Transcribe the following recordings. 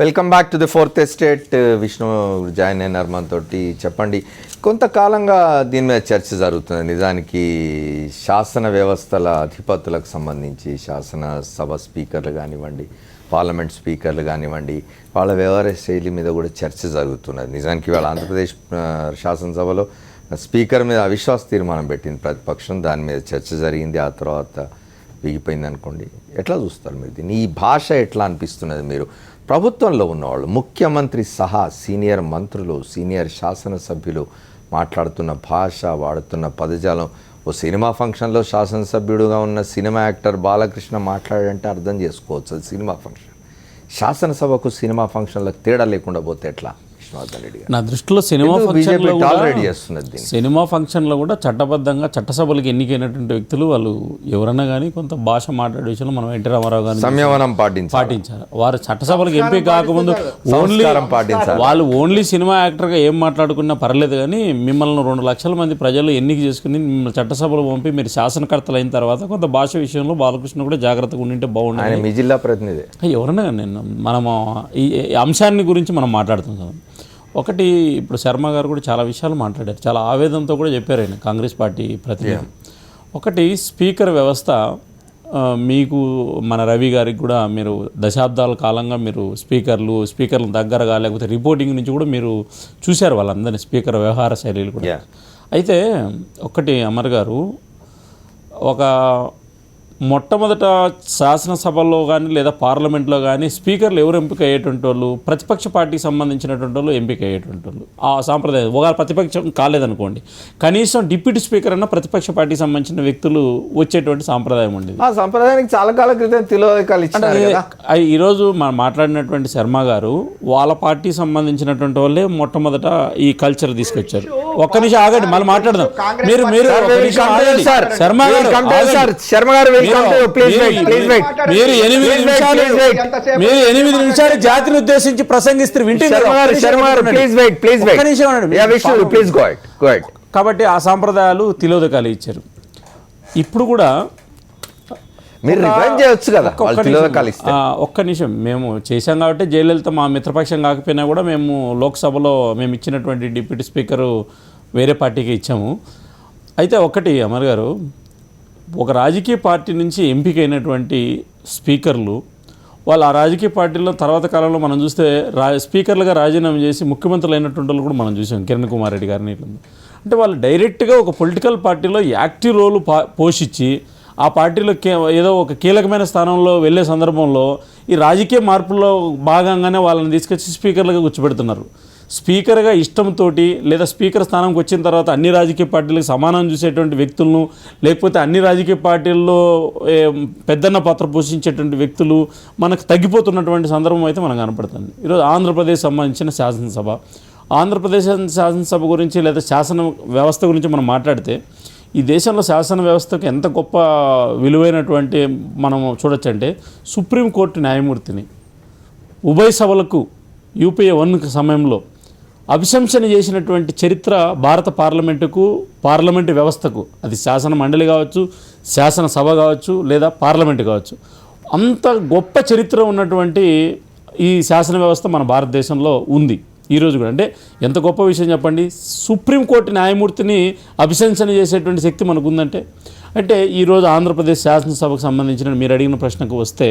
Welcome back to the fourth estate. Vishnu join అయినారు మనతోటి. చెప్పండి, కొంతకాలంగా దీని మీద చర్చ జరుగుతుంది. నిజానికి శాసన వ్యవస్థల అధిపతులకు సంబంధించి శాసనసభ స్పీకర్లు కానివ్వండి, పార్లమెంట్ స్పీకర్లు కానివ్వండి, వాళ్ళ వ్యవహార శైలి మీద కూడా చర్చ జరుగుతున్నది. నిజానికి వాళ్ళ ఆంధ్రప్రదేశ్ శాసనసభలో స్పీకర్ మీద అవిశ్వాస తీర్మానం పెట్టింది ప్రతిపక్షం. దాని మీద చర్చ జరిగింది, ఆ తర్వాత విగిపోయింది అనుకోండి. ఎట్లా చూస్తారు మీరు దీన్ని? ఈ భాష ఎట్లా అనిపిస్తున్నది? మీరు ప్రభుత్వంలో ఉన్నవాళ్ళు, ముఖ్యమంత్రి సహా సీనియర్ మంత్రులు, సీనియర్ శాసనసభ్యులు మాట్లాడుతున్న భాష, వాడుతున్న పదజాలం, ఓ సినిమా ఫంక్షన్లో శాసనసభ్యుడుగా ఉన్న సినిమా యాక్టర్ బాలకృష్ణ మాట్లాడంటే అర్థం చేసుకోవచ్చు, అది సినిమా ఫంక్షన్. శాసనసభకు సినిమా ఫంక్షన్లకు తేడా లేకుండా పోతే ఎట్లా? నా దృష్టిలో సినిమా ఫంక్షన్లో కూడా చట్టబద్ధంగా చట్టసభలకు ఎన్నికైనటువంటి వ్యక్తులు వాళ్ళు ఎవరన్నా కానీ కొంత భాష మాట్లాడే విషయంలో మనం ఎన్టీ రామారావు గారిని సంయమనం పాటించారు. వారు చట్టసభలకు ఎంపీ కాకముందు వాళ్ళు ఓన్లీ సినిమా యాక్టర్గా ఏం మాట్లాడుకున్నా పర్లేదు, కానీ మిమ్మల్ని 2 లక్షల మంది ప్రజలు ఎన్నిక చేసుకుని మిమ్మల్ని చట్టసభలు పంపి మీరు శాసనకర్తలు అయిన తర్వాత కొంత భాష విషయంలో బాలకృష్ణ కూడా జాగ్రత్తగా ఉండింటే బాగుంటుంది. మీ జిల్లా ప్రతినిధి ఎవరన్నా కానీ మనము ఈ అంశాన్ని గురించి మనం మాట్లాడుతున్నాం. ఒకటి, ఇప్పుడు శర్మ గారు కూడా చాలా విషయాలు మాట్లాడారు, చాలా ఆవేదనతో కూడా చెప్పారు ఆయన, కాంగ్రెస్ పార్టీ ప్రతినిధి. ఒకటి, స్పీకర్ వ్యవస్థ మీకు మన రవి గారికి కూడా మీరు దశాబ్దాల కాలంగా మీరు స్పీకర్ల దగ్గరగా లేకపోతే రిపోర్టింగ్ నుంచి కూడా మీరు చూశారు వాళ్ళందరినీ, స్పీకర్ వ్యవహార శైలిలు కూడా. అయితే ఒకటి, అమర్ గారు, ఒక మొట్టమొదట శాసనసభలో కానీ లేదా పార్లమెంట్లో కానీ స్పీకర్లు ఎవరు ఎంపిక అయ్యేటువంటి వాళ్ళు ప్రతిపక్ష పార్టీకి సంబంధించినటువంటి వాళ్ళు ఎంపిక అయ్యేటువంటి వాళ్ళు. ఆ సాంప్రదాయం ఒక ప్రతిపక్షం కాలేదనుకోండి, కనీసం డిప్యూటీ స్పీకర్ అన్న ప్రతిపక్ష పార్టీకి సంబంధించిన వ్యక్తులు వచ్చేటువంటి సాంప్రదాయం ఉండేది. ఆ సాంప్రదాయానికి చాలా కాలం క్రితం తిలోదకాలు ఇచ్చారు. ఈరోజు మనం మాట్లాడినటువంటి శర్మ గారు వాళ్ళ పార్టీకి సంబంధించినటువంటి వాళ్ళే మొట్టమొదట ఈ కల్చర్ తీసుకొచ్చారు. ఒక్క నిమిషం ఆగండి, మళ్ళీ మాట్లాడదాం. మీరు శర్మ గారు మీరు 8 నిమిషాలు జాతిని ఉద్దేశించి ప్రసంగిస్తే కాబట్టి ఆ సాంప్రదాయాలు తిలోదకాలు ఇచ్చారు. ఇప్పుడు కూడా మీరు చేయొచ్చు కదా. ఒక్క నిమిషం, మేము చేశాం కాబట్టి జయలలిత మా మిత్రపక్షం కాకపోయినా కూడా మేము లోక్సభలో మేము ఇచ్చినటువంటి డిప్యూటీ స్పీకరు వేరే పార్టీకి ఇచ్చాము. అయితే ఒకటి, అమర్ గారు, ఒక రాజకీయ పార్టీ నుంచి ఎంపికైనటువంటి స్పీకర్లు వాళ్ళు ఆ రాజకీయ పార్టీలో తర్వాత కాలంలో మనం చూస్తే స్పీకర్లుగా రాజీనామా చేసి ముఖ్యమంత్రులు అయినటువంటి వాళ్ళు కూడా మనం చూసాం, కిరణ్ కుమార్ రెడ్డి గారిని. అంటే వాళ్ళు డైరెక్ట్గా ఒక పొలిటికల్ పార్టీలో యాక్టివ్ రోల్ పోషించి ఆ పార్టీలో ఏదో ఒక కీలకమైన స్థానంలో వెళ్ళే సందర్భంలో ఈ రాజకీయ మార్పుల్లో భాగంగానే వాళ్ళని తీసుకొచ్చి స్పీకర్లుగా కూర్చోబెడుతున్నారు. స్పీకర్గా ఇష్టంతో లేదా స్పీకర్ స్థానంకి వచ్చిన తర్వాత అన్ని రాజకీయ పార్టీలకు సమానం చూసేటువంటి వ్యక్తులను, లేకపోతే అన్ని రాజకీయ పార్టీల్లో పెద్దన్న పాత్ర పోషించేటువంటి వ్యక్తులు మనకు తగ్గిపోతున్నటువంటి సందర్భం అయితే మనకు కనపడుతుంది. ఈరోజు ఆంధ్రప్రదేశ్ సంబంధించిన ఆంధ్రప్రదేశ్ శాసనసభ గురించి లేదా శాసన వ్యవస్థ గురించి మనం మాట్లాడితే ఈ దేశంలో శాసన వ్యవస్థకు ఎంత గొప్ప విలువైనటువంటి మనం చూడొచ్చంటే, సుప్రీంకోర్టు న్యాయమూర్తిని ఉభయ సభలకు యూపీఏ 1 సమయంలో అభిశంసన చేసినటువంటి చరిత్ర భారత పార్లమెంటు వ్యవస్థకు, అది శాసన మండలి కావచ్చు, శాసనసభ కావచ్చు, లేదా పార్లమెంటు కావచ్చు, అంత గొప్ప చరిత్ర ఉన్నటువంటి ఈ శాసన వ్యవస్థ మన భారతదేశంలో ఉంది ఈరోజు కూడా. అంటే ఎంత గొప్ప విషయం చెప్పండి, సుప్రీంకోర్టు న్యాయమూర్తిని అభిశంసన చేసేటువంటి శక్తి మనకు ఉందంటే. అంటే ఈరోజు ఆంధ్రప్రదేశ్ శాసనసభకు సంబంధించిన మీరు అడిగిన ప్రశ్నకు వస్తే,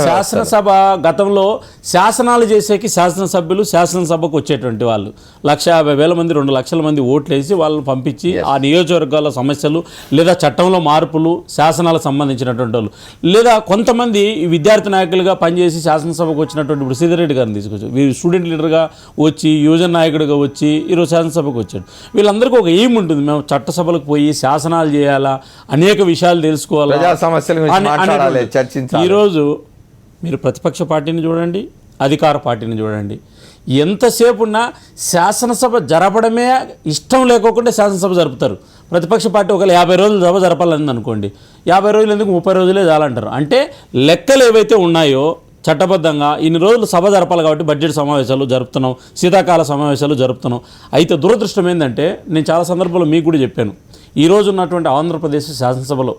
శాసనసభ గతంలో శాసనాలు చేసేకి శాసనసభ్యులు శాసనసభకు వచ్చేటువంటి వాళ్ళు 150,000 మంది 2 లక్షల మంది ఓట్లు వేసి వాళ్ళని పంపించి ఆ నియోజకవర్గాల సమస్యలు లేదా చట్టంలో మార్పులు శాసనాలకు సంబంధించినటువంటి వాళ్ళు, లేదా కొంతమంది విద్యార్థి నాయకులుగా పనిచేసి శాసనసభకు వచ్చినటువంటి ఇప్పుడు సీతారెడ్డి గారిని తీసుకొచ్చారు. వీరు స్టూడెంట్ లీడర్గా వచ్చి యువజన నాయకుడిగా వచ్చి ఈరోజు శాసనసభకు వచ్చాడు. వీళ్ళందరికీ ఒక ఎయిమ్ ఉంటుంది, మేము చట్టసభలకు పోయి శాసనాలు చేయాలా, అనేక విషయాలు తెలుసుకోవాలా. ఈరోజు మీరు ప్రతిపక్ష పార్టీని చూడండి, అధికార పార్టీని చూడండి, ఎంతసేపు ఉన్నా శాసనసభ జరపడమే ఇష్టం లేకోకుండా శాసనసభ జరుపుతారు. ప్రతిపక్ష పార్టీ ఒకవేళ 50 రోజులు సభ జరపాలని అనుకోండి, 50 రోజులు ఎందుకు 30 రోజులే చాలంటారు. అంటే లెక్కలు ఏవైతే ఉన్నాయో చట్టబద్ధంగా ఇన్ని రోజులు సభ జరపాలి కాబట్టి బడ్జెట్ సమావేశాలు జరుపుతున్నాం, శీతాకాల సమావేశాలు జరుపుతున్నాం. అయితే దురదృష్టం ఏంటంటే, నేను చాలా సందర్భాల్లో మీకు కూడా చెప్పాను, ఈరోజు ఉన్నటువంటి ఆంధ్రప్రదేశ్ శాసనసభలో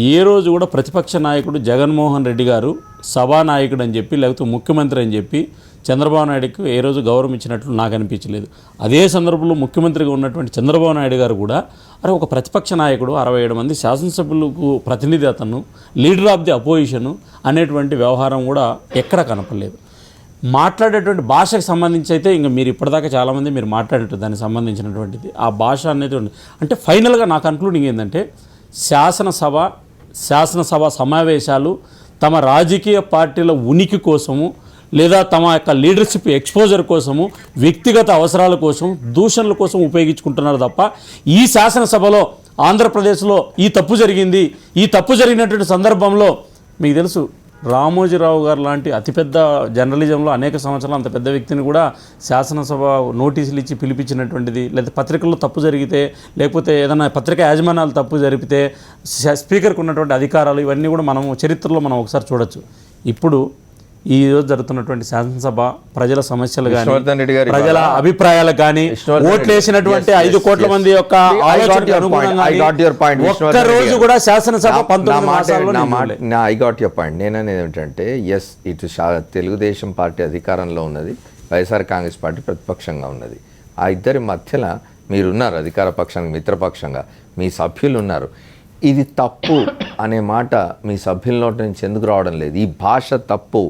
ఏ రోజు కూడా ప్రతిపక్ష నాయకుడు జగన్మోహన్ రెడ్డి గారు సభానాయకుడు అని చెప్పి లేకపోతే ముఖ్యమంత్రి అని చెప్పి చంద్రబాబు నాయుడుకి ఏ రోజు గౌరవం ఇచ్చినట్లు నాకు అనిపించలేదు. అదే సందర్భంలో ముఖ్యమంత్రిగా ఉన్నటువంటి చంద్రబాబు నాయుడు గారు కూడా అరే ఒక ప్రతిపక్ష నాయకుడు 67 మంది శాసనసభ్యులకు ప్రతినిధి అతను లీడర్ ఆఫ్ ది అపోజిషను అనేటువంటి వ్యవహారం కూడా ఎక్కడ కనపడలేదు. మాట్లాడేటువంటి భాషకు సంబంధించి అయితే ఇంకా మీరు ఇప్పటిదాకా చాలామంది మీరు మాట్లాడేటట్టు దానికి సంబంధించినటువంటిది ఆ భాష అనేది అంటే ఫైనల్గా నా కన్క్లూడింగ్ ఏంటంటే శాసనసభ సమావేశాలు తమ రాజకీయ పార్టీల ఉనికి కోసము లేదా తమ యొక్క లీడర్షిప్ ఎక్స్పోజర్ కోసము వ్యక్తిగత అవసరాల కోసం దూషణల కోసం ఉపయోగించుకుంటున్నారు తప్ప ఈ శాసనసభలో ఆంధ్రప్రదేశ్లో ఈ తప్పు జరిగినటువంటి సందర్భంలో మీకు తెలుసు రామోజీరావు గారు లాంటి అతిపెద్ద జర్నలిజంలో అనేక సంవత్సరాలు అంత పెద్ద వ్యక్తిని కూడా శాసనసభ నోటీసులు ఇచ్చి పిలిపించినటువంటిది, లేదా పత్రికల్లో తప్పు జరిగితే లేకపోతే ఏదైనా పత్రికా యాజమాన్యాలు తప్పు జరిపితే స్పీకర్కి ఉన్నటువంటి అధికారాలు ఇవన్నీ కూడా మనం చరిత్రలో మనం ఒకసారి చూడొచ్చు. ఇప్పుడు ఈ రోజు జరుగుతున్నటువంటి శాసనసభ ప్రజల సమస్యలు కానీ ప్రజల అభిప్రాయాలు కానీ ఓట్లు వేసినటువంటి 5 కోట్ల మంది యొక్క ఆలోచనకు అనుగుణంగా ఒక్క రోజు కూడా శాసనసభ 19 మాసాల్లో ఐ గాట్ యువర్ పాయింట్. నేననేది ఏంటంటే ఎస్ ఇటు తెలుగుదేశం పార్టీ అధికారంలో ఉన్నది, వైఎస్ఆర్ కాంగ్రెస్ పార్టీ ప్రతిపక్షంగా ఉన్నది. ఆ ఇద్దరి మధ్యలో మీరున్నారు అధికార పక్షానికి మిత్రపక్షంగా, మీ సభ్యులు ఉన్నారు. ఇది తప్పు అనే మాట మీ సభ్యుల నోటి నుంచి ఎందుకు రావడం లేదు? ఈ భాష తప్పు.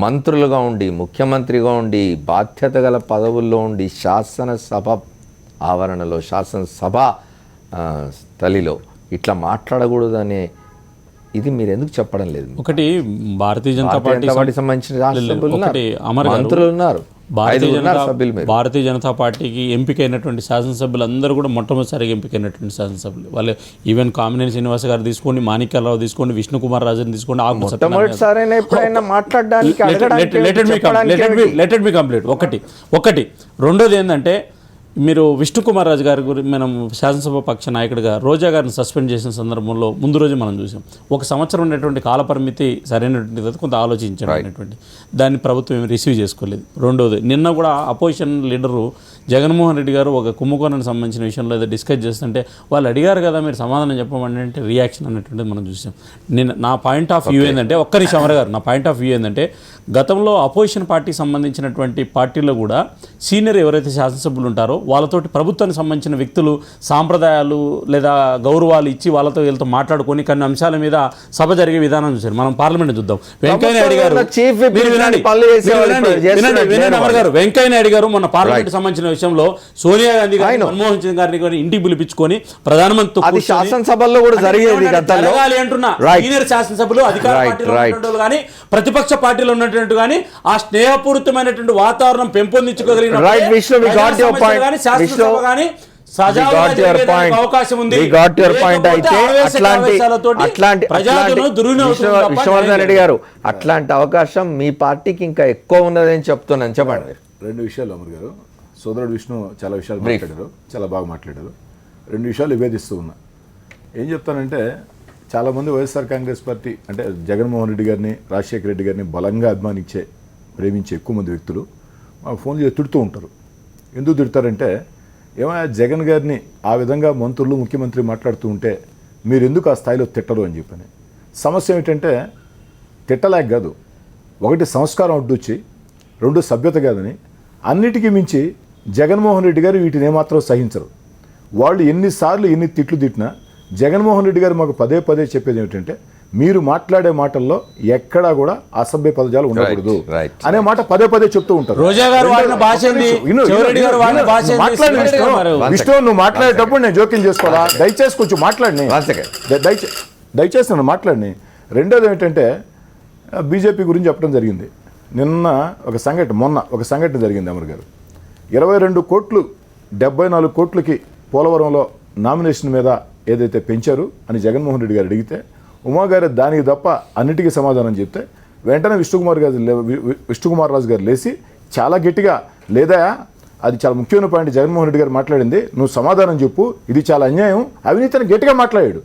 మంత్రులుగా ఉండి ముఖ్యమంత్రిగా ఉండి బాధ్యత గల పదవుల్లో ఉండి శాసనసభ ఆవరణలో శాసనసభ స్థలిలో ఇట్లా మాట్లాడకూడదనే ఇది మీరు ఎందుకు చెప్పడం లేదు? ఒకటి భారతీయ జనతా పార్టీ సంబంధించిన మంత్రులు ఉన్నారు, భారతీయ జనతా పార్టీకి ఎంపికైనటువంటి శాసనసభ్యులు అందరూ కూడా మొట్టమొదటిసారిగా ఎంపికైనటువంటి శాసనసభ్యులు వాళ్ళు. ఈవెన్ కామినేని శ్రీనివాస్ గారు తీసుకోండి, మాణిక్యాలరావు తీసుకోండి, విష్ణుకుమార్ రాజుని తీసుకోండి, ఒకటి రెండోది ఏంటంటే మీరు విష్ణుకుమార్ రాజు గారి గురించి మనం శాసనసభ పక్ష నాయకుడిగా రోజా గారిని సస్పెండ్ చేసిన సందర్భంలో ముందు రోజు మనం చూసాం. 1 సంవత్సరం ఉండేటువంటి కాలపరిమితి సరైనటువంటి కొంత ఆలోచించడం అనేటువంటి దాన్ని ప్రభుత్వం రిసీవ్ చేసుకోలేదు. రెండోది నిన్న కూడా అపోజిషన్ లీడరు జగన్మోహన్ రెడ్డి గారు ఒక కుంభకోణానికి సంబంధించిన విషయంలో ఏదో డిస్కస్ చేస్తుంటే వాళ్ళు అడిగారు కదా మీరు సమాధానం చెప్పమంటే అంటే రియాక్షన్ అనేటువంటిది మనం చూసాం. నేను నా పాయింట్ ఆఫ్ వ్యూ ఏంటంటే ఒక్క నిమిషం అమర్ గారు, నా పాయింట్ ఆఫ్ వ్యూ ఏంటంటే గతంలో అపోజిషన్ పార్టీకి సంబంధించినటువంటి పార్టీలో కూడా సీనియర్ ఎవరైతే శాసనసభ్యులు ఉంటారో వాళ్ళతోటి ప్రభుత్వానికి సంబంధించిన వ్యక్తులు సాంప్రదాయాలు లేదా గౌరవాలు ఇచ్చి వాళ్ళతో వీళ్ళతో మాట్లాడుకొని కొన్ని అంశాల మీద సభ జరిగే విధానం చూశారు. మనం పార్లమెంట్ చూద్దాం. వెంకయ్య నాయుడు గారు మొన్న పార్లమెంట్ సంబంధించిన విషయంలో సోనియా గాంధీ గారిని మన్మోహన్ సింగ్ గారిని ఇంటికి పిలిపించుకొని ప్రధానమంత్రి శాసనసభలో కూడా జరగాలి అంటున్నా. సీనియర్ శాసనసభ్యులు అధికార పార్టీలో కానీ ప్రతిపక్ష పార్టీలో ఉన్నటువంటి కానీ ఆ స్నేహపూరితమైనటువంటి వాతావరణం పెంపొందించుకోగలిగిన అవకాశం ఉంది. విష్ణువర్ధన్ రెడ్డి గారు అట్లాంటి అవకాశం మీ పార్టీకి ఇంకా ఎక్కువ ఉన్నదని చెప్తున్నాను. చెప్పండి. 2 విషయాలు అమర్ గారు, సోదరుడు విష్ణు చాలా విషయాలు మాట్లాడారు, చాలా బాగా మాట్లాడారు. 2 విషయాలు నివేదిస్తూ ఉన్నా. ఏం చెప్తానంటే చాలామంది వైఎస్ఆర్ కాంగ్రెస్ పార్టీ అంటే జగన్మోహన్ రెడ్డి గారిని రాజశేఖర రెడ్డి గారిని బలంగా ప్రేమించే ఎక్కువ మంది వ్యక్తులు మాకు ఫోన్ చేసి తిడుతూ ఉంటారు. ఎందుకు తిడతారంటే ఏమైనా జగన్ గారిని ఆ విధంగా మంత్రులు ముఖ్యమంత్రి మాట్లాడుతూ ఉంటే మీరు ఎందుకు ఆ స్థాయిలో తిట్టరు అని చెప్పని. సమస్య ఏమిటంటే తిట్టలేక కాదు, 1 సంస్కారం అడ్డొచ్చి 2 సభ్యత కాదని, అన్నిటికీ మించి జగన్మోహన్ రెడ్డి గారు వీటిని ఏమాత్రం సహించరు. వాళ్ళు ఎన్నిసార్లు ఎన్ని తిట్లు తిట్టినా జగన్మోహన్ రెడ్డి గారు మాకు పదే చెప్పేది ఏమిటంటే మీరు మాట్లాడే మాటల్లో ఎక్కడా కూడా అసభ్య పదజాలు ఉండకూడదు అనే మాట పదే చెప్తూ ఉంటారు. విష్ణు నువ్వు మాట్లాడేటప్పుడు నేను జోక్యం చేసుకోవాలా? దయచేసి కొంచెం మాట్లాడిని, దయచేసి నన్ను మాట్లాడిని. రెండోది ఏమిటంటే బీజేపీ గురించి చెప్పడం జరిగింది. మొన్న ఒక సంఘటన జరిగింది అమర్ గారు. 22 కోట్లు 74 కోట్లకి పోలవరంలో నామినేషన్ మీద ఏదైతే పెంచారు అని జగన్మోహన్ రెడ్డి గారు అడిగితే ఉమా గారు దానికి తప్ప అన్నిటికీ సమాధానం చెప్తే వెంటనే విష్ణుకుమార్ రాజు గారు లేచి చాలా గట్టిగా లేదా అది చాలా ముఖ్యమైన పాయింట్ జగన్మోహన్ రెడ్డి గారు మాట్లాడింది, నువ్వు సమాధానం చెప్పు, ఇది చాలా అన్యాయం, అవినీతిని గట్టిగా మాట్లాడాడు.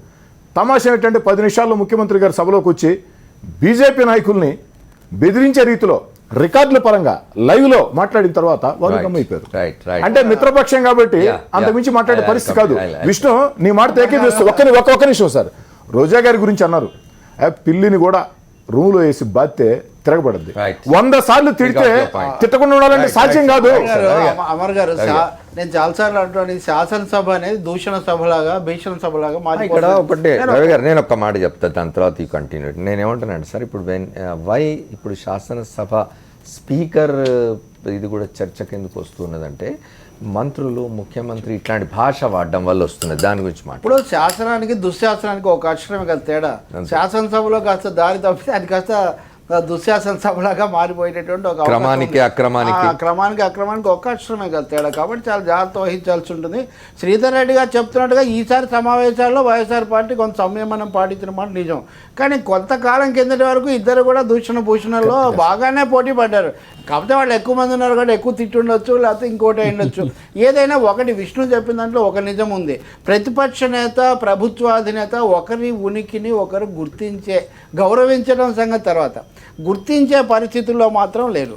తమాషా ఏంటంటే 10 నిమిషాల్లో ముఖ్యమంత్రి గారు సభలోకి వచ్చి బీజేపీ నాయకుల్ని బెదిరించే రీతిలో రికార్డుల పరంగా లైవ్ లో మాట్లాడిన తర్వాత వాళ్ళు గమ్మైపోయారు. అంటే మిత్రపక్షం కాబట్టి అంతమించి మాట్లాడే పరిస్థితి కాదు. విష్ణు నీ మాట ఏకీభవిస్తూ ఒక్క నిమిషం సార్, రోజా గారి గురించి అన్నారు. పిల్లిని కూడా రూమ్లో వేసి బాత్తే తిరగబడద్ది. Right. 100 సార్లు తిడితే You got your point. తిట్టకుండా ఉండాలంటే Right, సాధ్యం right. కాదు. అమర్ గారు నేను చాలాసార్లు అంటున్నాను, శాసనసభ అనేది దూషణ సభలాగా భీషణ సభలాగా ఇక్కడ ఒకటి రవి గారు, నేను ఒక మాట చెప్తాను, దాని తర్వాత ఈ కంటిన్యూ. నేను ఏమంటున్నాను సార్, ఇప్పుడు ఇప్పుడు శాసనసభ స్పీకర్ ఇది కూడా చర్చకు ఎందుకు వస్తున్నదంటే మంత్రులు, ముఖ్యమంత్రి ఇట్లాంటి భాష వాడడం వల్ల వస్తున్నది. దాని గురించి మాట. ఇప్పుడు శాసనానికి దుశ్శాసనానికి ఒక అక్షరమే కదా తేడా. శాసనసభలో కాస్త దారి తప్పితే అది కాస్త దుశ్శాసన సభలాగా మారిపోయేటటువంటి ఒక క్రమానికి అక్రమానికి ఒక అక్షరమే కదా తేడా. కాబట్టి చాలా జాగ్రత్త వహించాల్సి ఉంటుంది. శ్రీధర్ రెడ్డి గారు చెప్తున్నట్టుగా ఈసారి సమావేశాల్లో వైఎస్ఆర్ పార్టీ కొంత సంయమనం పాటించిన మాట నిజం. కానీ కొంతకాలం కిందటి వరకు ఇద్దరు కూడా దూషణ భూషణలో బాగానే పోటీ పడ్డారు. కాకపోతే వాళ్ళు ఎక్కువ మంది ఉన్నారు కాబట్టి ఎక్కువ తిట్టుండొచ్చు, లేకపోతే ఇంకోటి అయిండొచ్చు. ఏదైనా ఒకటి విష్ణు చెప్పిన దాంట్లో ఒక నిజం ఉంది. ప్రతిపక్ష నేత, ప్రభుత్వాధినేత ఒకరి ఉనికిని ఒకరు గౌరవించడం సంగతి తర్వాత, గుర్తించే పరిస్థితుల్లో మాత్రం లేదు.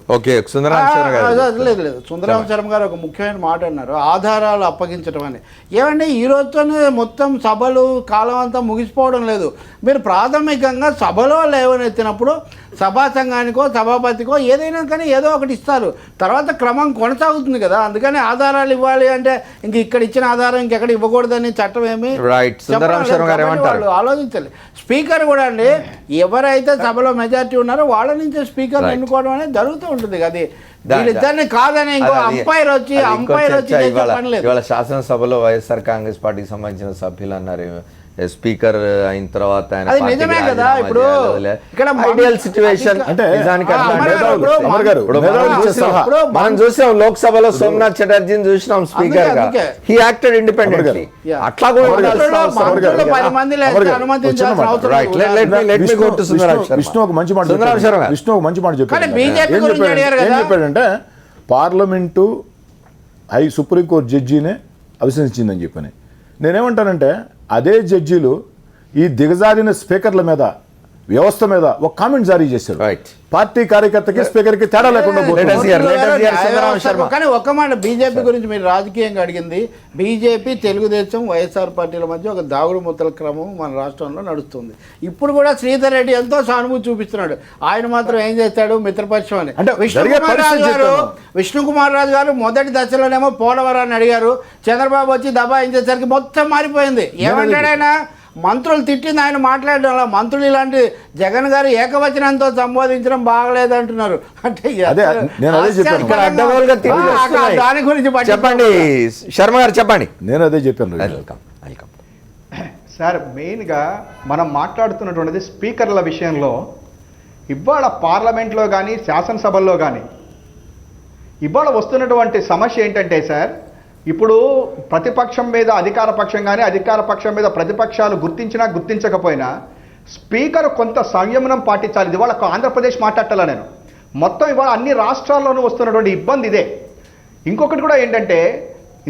లేదు సుందరరామ శర్మ గారు ఒక ముఖ్యమైన మాట అన్నారు, ఆధారాలు అప్పగించడం అని. ఏమంటే ఈ రోజుతోనే మొత్తం సభలు కాలం అంతా ముగిసిపోవడం లేదు. మీరు ప్రాథమికంగా సభలో లేవనెత్తినప్పుడు సభా సంఘానికో సభాపతికో ఏదైనా కానీ ఏదో ఒకటి ఇస్తారు, తర్వాత క్రమం కొనసాగుతుంది కదా. అందుకని ఆధారాలు ఇవ్వాలి అంటే ఇంక ఇక్కడ ఇచ్చిన ఆధారం ఇంకెక్కడ ఇవ్వకూడదని చట్టం ఏమి వాళ్ళు ఆలోచించాలి. స్పీకర్ కూడా అండి, ఎవరైతే సభలో మెజారిటీ ఉన్నారో వాళ్ళ నుంచే స్పీకర్ ఎన్నుకోవడం అనేది జరుగుతూ ఉంటుంది. అది వీళ్ళిద్దరిని కాదని ఇంకో అంపైర్ వచ్చి పని లేదు. ఇవాళ శాసనసభలో వైఎస్ఆర్ కాంగ్రెస్ పార్టీకి సంబంధించిన సభ్యులు అన్నారు, స్పీకర్ అయిన తర్వాత అది నిజమే కదా. ఇప్పుడు ఇక్కడ ఐడియల్ సిచ్యువేషన్ అంటే మనం చూసాం లోక్సభలో సోమనాథ్ చటర్జీని చూసినాం స్పీకర్ గా, హీ యాక్టెడ్ ఇండిపెండెంట్లీ. అట్లా కూడా విష్ణు ఒక మంచి మాట చెప్పాడంటే పార్లమెంటు సుప్రీంకోర్టు జడ్జినే అభిశంసించిందని చెప్పని. నేనేమంటానంటే అదే జడ్జీలు ఈ దిగజారిన స్పీకర్ల మీద, వ్యవస్థ మీద ఒక కామెంట్ జారీ చేశారు. పార్టీ కార్యకర్తకి స్పీకర్కి తేడా లేకుండా. కానీ ఒక మాట బీజేపీ గురించి మీరు రాజకీయంగా అడిగింది, బీజేపీ తెలుగుదేశం వైఎస్ఆర్ పార్టీల మధ్య ఒక దాగుడు మూతల క్రమం మన రాష్ట్రంలో నడుస్తుంది. ఇప్పుడు కూడా శ్రీధర్ రెడ్డి ఎంతో సానుభూతి చూపిస్తున్నాడు. ఆయన మాత్రం ఏం చేస్తాడు, మిత్రపక్షం అని. అంటే విష్ణుకుమార్ రాజు గారు మొదటి దశలోనేమో పోలవరాన్ని అడిగారు, చంద్రబాబు వచ్చి దబాయించేసరికి మొత్తం మారిపోయింది. ఏమంటాడు ఆయన, మంత్రులు తిట్టింది ఆయన మాట్లాడడం వల్ల, మంత్రులు ఇలాంటి జగన్ గారు ఏకవచనంతో సంబోధించడం బాగలేదంటున్నారు. అంటే దాని గురించి చెప్పండి శర్మ గారు, చెప్పండి. నేను అదే చెప్పాను సార్. మెయిన్గా మనం మాట్లాడుతున్నటువంటిది స్పీకర్ల విషయంలో. ఇవాళ పార్లమెంట్లో కానీ శాసనసభల్లో కానీ ఇవాళ వస్తున్నటువంటి సమస్య ఏంటంటే సార్, ఇప్పుడు ప్రతిపక్షం మీద అధికార పక్షం కానీ, అధికార పక్షం మీద ప్రతిపక్షాలు గుర్తించినా గుర్తించకపోయినా స్పీకర్ కొంత సంయమనం పాటించాలి. ఇది ఇవాళ ఆంధ్రప్రదేశ్ మాట్లాడాల నేను మొత్తం ఇవాళ అన్ని రాష్ట్రాల్లోనూ వస్తున్నటువంటి ఇబ్బంది ఇదే. ఇంకొకటి కూడా ఏంటంటే,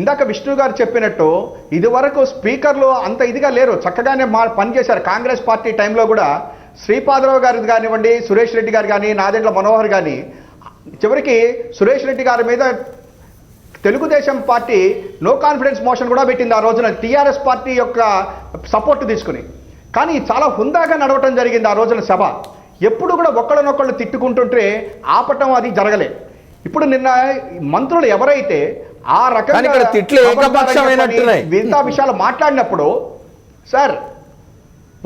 ఇందాక విష్ణు గారు చెప్పినట్టు ఇదివరకు స్పీకర్లు అంత ఇదిగా లేరు, చక్కగానే పనిచేశారు. కాంగ్రెస్ పార్టీ టైంలో కూడా శ్రీపాదరావు గారు కానివ్వండి, సురేష్ రెడ్డి గారు కానీ, నాదెండ్ల మనోహర్ కానీ, చివరికి సురేష్ రెడ్డి గారి మీద Telugu Desam party no confidence motion కూడా పెట్టింది ఆ రోజున, టీఆర్ఎస్ పార్టీ యొక్క సపోర్ట్ తీసుకుని. కానీ చాలా హుందాగా నడవటం జరిగింది ఆ రోజున సభ. ఎప్పుడు కూడా ఒకళ్ళనొకళ్ళు తిట్టుకుంటుంటే ఆపటం అది జరగలే. ఇప్పుడు నిన్న మంత్రులు ఎవరైతే ఆ రకంగా మిగతా విషయాలు మాట్లాడినప్పుడు సార్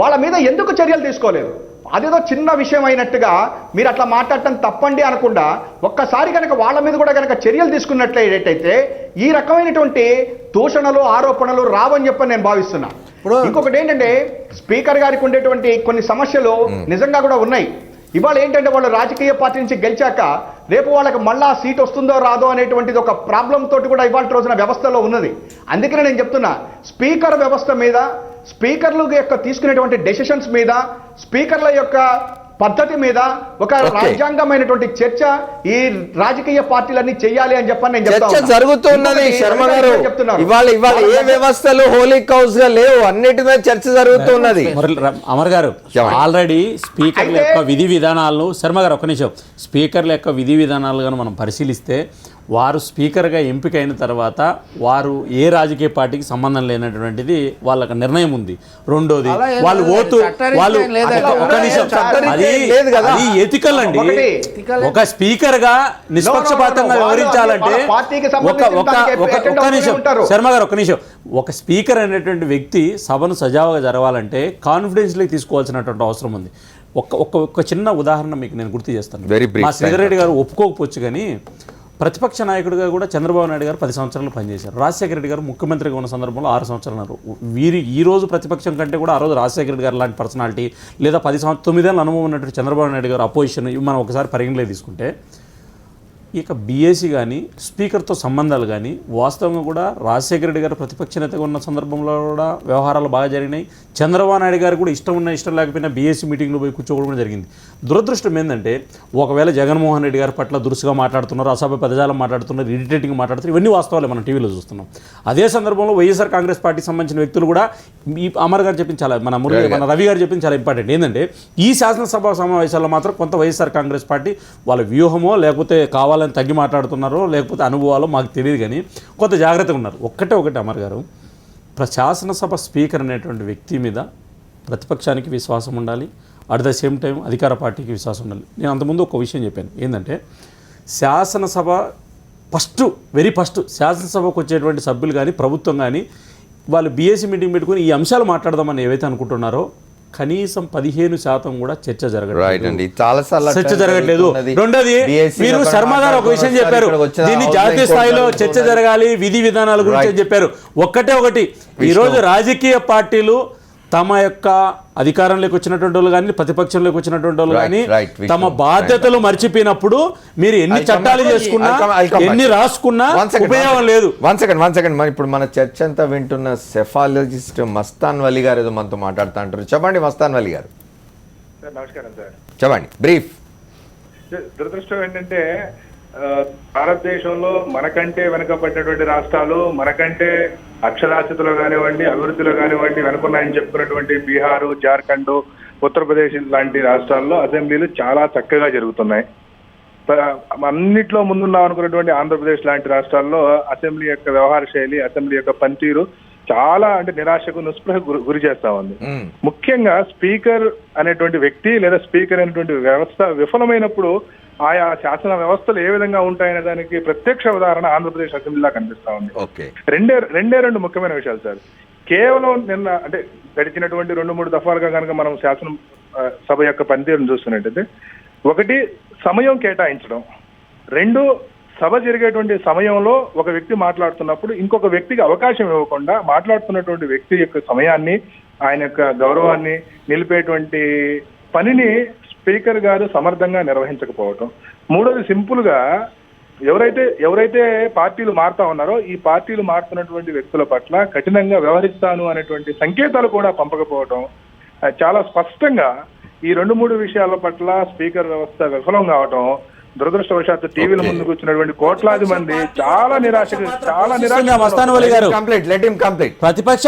వాళ్ళ మీద ఎందుకు చర్యలు తీసుకోలేదు? అదేదో చిన్న విషయం అయినట్టుగా మీరు అట్లా మాట్లాడటం తప్పండి అనకుండా ఒక్కసారి కనుక వాళ్ళ మీద కూడా కనుక చర్యలు తీసుకున్నట్లయితే ఈ రకమైనటువంటి దూషణలు, ఆరోపణలు రావని చెప్పని నేను భావిస్తున్నా. ఇంకొకటి ఏంటంటే, స్పీకర్ గారికి ఉండేటువంటి కొన్ని సమస్యలు నిజంగా కూడా ఉన్నాయి. ఇవాళ ఏంటంటే, వాళ్ళు రాజకీయ పార్టీ నుంచి గెలిచాక రేపు వాళ్ళకి మళ్ళా సీట్ వస్తుందో రాదో అనేటువంటిది ఒక ప్రాబ్లం తోటి కూడా ఇవాళ రోజున వ్యవస్థలో ఉన్నది. అందుకనే నేను చెప్తున్నా, స్పీకర్ వ్యవస్థ మీద, స్పీకర్ల యొక్క తీసుకునేటువంటి డెసిషన్స్ మీద, స్పీకర్ల యొక్క పద్ధతి మీద ఒక రాజ్యాంగమైనటువంటి చర్చ ఈ రాజకీయ పార్టీలన్నీ చెయ్యాలి అని చెప్పని నేను చెప్తాను. జరుగుతున్నది శర్మ గారు, ఇవాళ ఏ వ్యవస్థలు హోలీ కౌస్ గా లేవు, అన్నిటి మీద చర్చ జరుగుతున్నది. అమర్ గారు, ఆల్రెడీ స్పీకర్ల యొక్క విధి విధానాలను, శర్మ గారు ఒక్క నిమిషం, స్పీకర్ల యొక్క విధి విధానాలు మనం పరిశీలిస్తే వారు స్పీకర్గా ఎంపికైన తర్వాత వారు ఏ రాజకీయ పార్టీకి సంబంధం లేనటువంటిది వాళ్ళకి నిర్ణయం ఉంది. రెండోది అలా ఏం వాళ్ళు లేదు. ఓటు చట్టరీత్యా వాళ్ళు ఏం లేదు. అట్లా ఒక నిమిషం. చట్టరీత్యా అది ఏం లేదు కదా. అది ఎథికల్ అండి. ఒకటి. ఒక స్పీకర్గా నిష్పక్షపాతంగా వాళ్ళు వ్యవహరించాలంటే వాళ్ళ పార్టీకి ఒక సంబంధించిన ఒక దానికి ఒక attend ఒక్క అవుతూనే నిమిషం ఉంటారు. శర్మ గారు ఒక్క నిమిషం. ఒక స్పీకర్ అనేటువంటి వ్యక్తి సభను సజావుగా జరగాలంటే కాన్ఫిడెన్స్లోకి తీసుకోవాల్సినటువంటి అవసరం ఉంది. ఒక చిన్న ఉదాహరణ మీకు నేను గుర్తు చేస్తాను. Very brief మా శ్రీధర్ రెడ్డి గారు ఒప్పుకోకపోవచ్చు కానీ ప్రతిపక్ష నాయకుడిగా కూడా చంద్రబాబు నాయుడు గారు 10 సంవత్సరాలు పనిచేశారు. రాజశేఖర రెడ్డి గారు ముఖ్యమంత్రిగా ఉన్న సందర్భంలో 6 సంవత్సరాలు ఉన్నారు. ఈ రోజు ప్రతిపక్షం కంటే కూడా ఆ రోజు రాజశేఖర రెడ్డి గారు లాంటి పర్సనాలిటీ లేదా 9 ఏళ్ళ అనుభవం ఉన్నటువంటి చంద్రబాబు నాయుడు గారు అపోజిషన్ ఇవి మనం ఒకసారి పరిగణలోకి తీసుకుంటే ఇక బీఏసీ కానీ స్పీకర్తో సంబంధాలు కానీ వాస్తవంగా కూడా రాజశేఖర రెడ్డి గారు ప్రతిపక్ష నేతగా ఉన్న సందర్భంలో కూడా వ్యవహారాలు బాగా జరిగినాయి. చంద్రబాబు నాయుడు గారు కూడా ఇష్టం ఉన్నా ఇష్టం లేకపోయినా బీఏసీ మీటింగ్లో పోయి కూర్చోవడం కూడా జరిగింది. దురదృష్టం ఏంటంటే ఒకవేళ జగన్మోహన్ రెడ్డి గారి పట్ల దురుసుగా మాట్లాడుతున్నారు, అసభ్య పదజాలం మాట్లాడుతున్నారు, ఇరిటేటింగ్ మాట్లాడుతున్నారు, ఇవన్నీ వాస్తవాలే మనం టీవీలో చూస్తున్నాం. అదే సందర్భంలో వైఎస్ఆర్ కాంగ్రెస్ పార్టీకి సంబంధించిన వ్యక్తులు కూడా ఈ అమర్ గారు చెప్పింది చాలా మన రవి గారు చెప్పింది చాలా ఇంపార్టెంట్. ఏంటంటే ఈ శాసనసభ సమావేశాల్లో మాత్రం కొంత వైఎస్ఆర్ కాంగ్రెస్ పార్టీ వాళ్ళ వ్యూహమో లేకపోతే కావాలని తగ్గి మాట్లాడుతున్నారో లేకపోతే అనుభవాలో మాకు తెలియదు కానీ కొంత జాగ్రత్తగా ఉన్నారు. ఒకటి అమర్ గారు, శాసనసభ స్పీకర్ అనేటువంటి వ్యక్తి మీద ప్రతిపక్షానికి విశ్వాసం ఉండాలి, అట్ ద సేమ్ టైం అధికార పార్టీకి విశ్వాసం ఉండాలి. నేను అంతకుముందు ఒక విషయం చెప్పాను. ఏంటంటే శాసనసభ వెరీ ఫస్ట్ శాసనసభకు వచ్చేటువంటి సభ్యులు కానీ ప్రభుత్వం కానీ వాళ్ళు బీఏసీ మీటింగ్ పెట్టుకుని ఈ అంశాలు మాట్లాడదామని ఏవైతే అనుకుంటున్నారో కనీసం 15% కూడా చర్చ చర్చ జరగట్లేదు. రెండోది మీరు శర్మ గారు ఒక విషయం చెప్పారు, దీన్ని జాతీయ స్థాయిలో చర్చ జరగాలి, విధి విధానాల గురించి చెప్పారు. ఒకటి ఈరోజు రాజకీయ పార్టీలు తమ యొక్క అధికారంలోకి వచ్చినటువంటి వాళ్ళు కానీ ప్రతిపక్షంలోకి వచ్చినటువంటి వాళ్ళు కానీ తమ బాధ్యతలు మర్చిపోయినప్పుడు మీరు ఎన్ని చట్టాలు చేసుకున్నా ఎన్ని రాసుకున్నా ఉపయోగం లేదు. వన్ సెకండ్ మరి ఇప్పుడు మన చర్చ అంతా వింటున్న సెఫాలజిస్ట్ మస్తాన్ వలి గారు ఏదో మనతో మాట్లాడుతూ అంటారు. చెప్పండి మస్తాన్ వలి గారు. సార్ నమస్కారం సార్. చెప్పండి బ్రీఫ్. దురదృష్టం ఏంటంటే భారతదేశంలో మనకంటే వెనుకబడినటువంటి రాష్ట్రాలు, మనకంటే అక్షరాస్యతలో కానివ్వండి అభివృద్ధిలో కానివ్వండి వెనుకున్నాయని చెప్పుకున్నటువంటి బీహారు, జార్ఖండ్, ఉత్తరప్రదేశ్ లాంటి రాష్ట్రాల్లో అసెంబ్లీలు చాలా చక్కగా జరుగుతున్నాయి. అన్నిట్లో ముందున్నాం అనుకున్నటువంటి ఆంధ్రప్రదేశ్ లాంటి రాష్ట్రాల్లో అసెంబ్లీ యొక్క వ్యవహార శైలి, అసెంబ్లీ యొక్క పనితీరు చాలా నిరాశకు నిస్పృహకు గురి చేస్తా ఉంది. ముఖ్యంగా స్పీకర్ అనేటువంటి వ్యక్తి లేదా స్పీకర్ అనేటువంటి వ్యవస్థ విఫలమైనప్పుడు ఆయా శాసన వ్యవస్థలు ఏ విధంగా ఉంటాయనే దానికి ప్రత్యక్ష ఉదాహరణ ఆంధ్రప్రదేశ్ అసెంబ్లీలా కనిపిస్తా ఉంది. రెండు ముఖ్యమైన విషయాలు సార్. కేవలం నిన్న అంటే గడిచినటువంటి 2-3 దఫాలుగా కనుక మనం శాసన సభ యొక్క పనితీరును చూస్తున్నట్టయితే, ఒకటి సమయం కేటాయించడం, రెండు సభ జరిగేటువంటి సమయంలో ఒక వ్యక్తి మాట్లాడుతున్నప్పుడు ఇంకొక వ్యక్తికి అవకాశం ఇవ్వకుండా మాట్లాడుతున్నటువంటి వ్యక్తి యొక్క సమయాన్ని, ఆయన యొక్క గౌరవాన్ని నిలిపేటువంటి పనిని స్పీకర్ గారు సమర్థంగా నిర్వహించకపోవటం. మూడోది సింపుల్ గా ఎవరైతే పార్టీలు మారుతా ఉన్నారో ఈ పార్టీలు మారుతున్నటువంటి వ్యక్తుల పట్ల కఠినంగా వ్యవహరిస్తాను అనేటువంటి సంకేతాలు కూడా పంపకపోవటం. చాలా స్పష్టంగా ఈ 2-3 విషయాల పట్ల స్పీకర్ వ్యవస్థ విఫలం కావటం దురదృష్టవశాత్తు టీవీల ముందు కూర్చున్నటువంటి కోట్లాది మంది చాలా నిరాశ ప్రతిపక్ష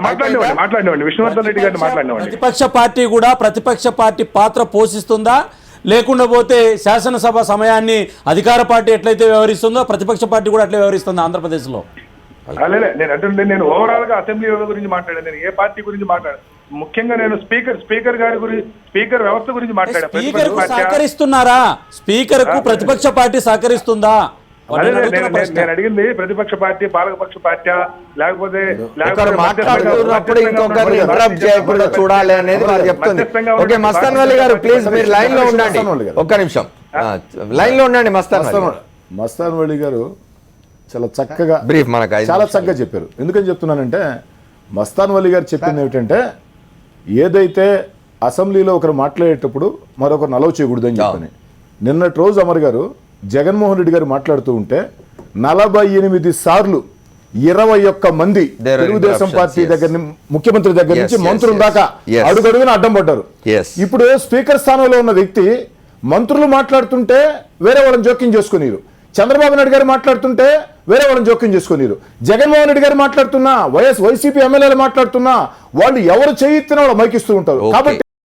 మాట్లాడినవ్వండి విష్ణువర్ధన్ రెడ్డి గారిని మాట్లాడినవ్వండి. ప్రతిపక్ష పార్టీ పాత్ర పోషిస్తుందా? లేకుండా పోతే శాసనసభ సమయాన్ని అధికార పార్టీ ఎట్లయితే వ్యవహరిస్తుందో ప్రతిపక్ష పార్టీ కూడా అట్లే వ్యవహరిస్తుంది ఆంధ్రప్రదేశ్ లో. నేను ఓవరాల్ గా అసెంబ్లీ గురించి మాట్లాడాను. నేను ఏ పార్టీ గురించి మాట్లాడాను? ముఖ్యంగా నేను స్పీకర్ గారి గురించి, స్పీకర్ వ్యవస్థ గురించి మాట్లాడాను. స్పీకర్ కు సహకరిస్తున్నారా? స్పీకర్ కు ప్రతిపక్ష పార్టీ సహకరిస్తుందా? నేను అడిగింది ప్రతిపక్ష పార్టీ, పాలకపక్ష పార్టీ లేకపోతే చూడాలి అనేది వాళ్ళు చెప్తుంది. ఓకే మస్తాన్ వలి గారు ప్లీజ్ మీరు లైన్ లో ఉండండి. ఒక్క నిమిషం లైన్ లో ఉండండి. మస్తాన్ వలి గారు చాలా చక్కగా బ్రీఫ్ మనకు చాలా చక్కగా చెప్పారు. ఎందుకని చెప్తున్నానంటే మస్తాన్ వలి గారు చెప్పింది ఏమిటంటే ఏదైతే అసెంబ్లీలో ఒకరు మాట్లాడేటప్పుడు మరొకరు నలవ చేయకూడదని చెప్పని నిన్నటి రోజు అమర్ గారు జగన్మోహన్ రెడ్డి గారు మాట్లాడుతూ ఉంటే 48 సార్లు 21 మంది తెలుగుదేశం పార్టీ దగ్గర ముఖ్యమంత్రి దగ్గర నుంచి మంత్రుల దాకా అడుగడుగున అడ్డం పడ్డారు. ఇప్పుడు స్పీకర్ స్థానంలో ఉన్న వ్యక్తి మంత్రులు మాట్లాడుతుంటే వేరే వాళ్ళని జోక్యం చేసుకునేరు, చంద్రబాబు నాయుడు గారు మాట్లాడుతుంటే వేరే వాళ్ళని జోక్యం చేసుకునేరు, జగన్మోహన్ రెడ్డి గారు మాట్లాడుతున్నా వైసీపీ ఎమ్మెల్యేలు మాట్లాడుతున్నా వాళ్ళు ఎవరు చేయిస్తున్నా వాళ్ళు మైకిస్తూ ఉంటారు. కాబట్టి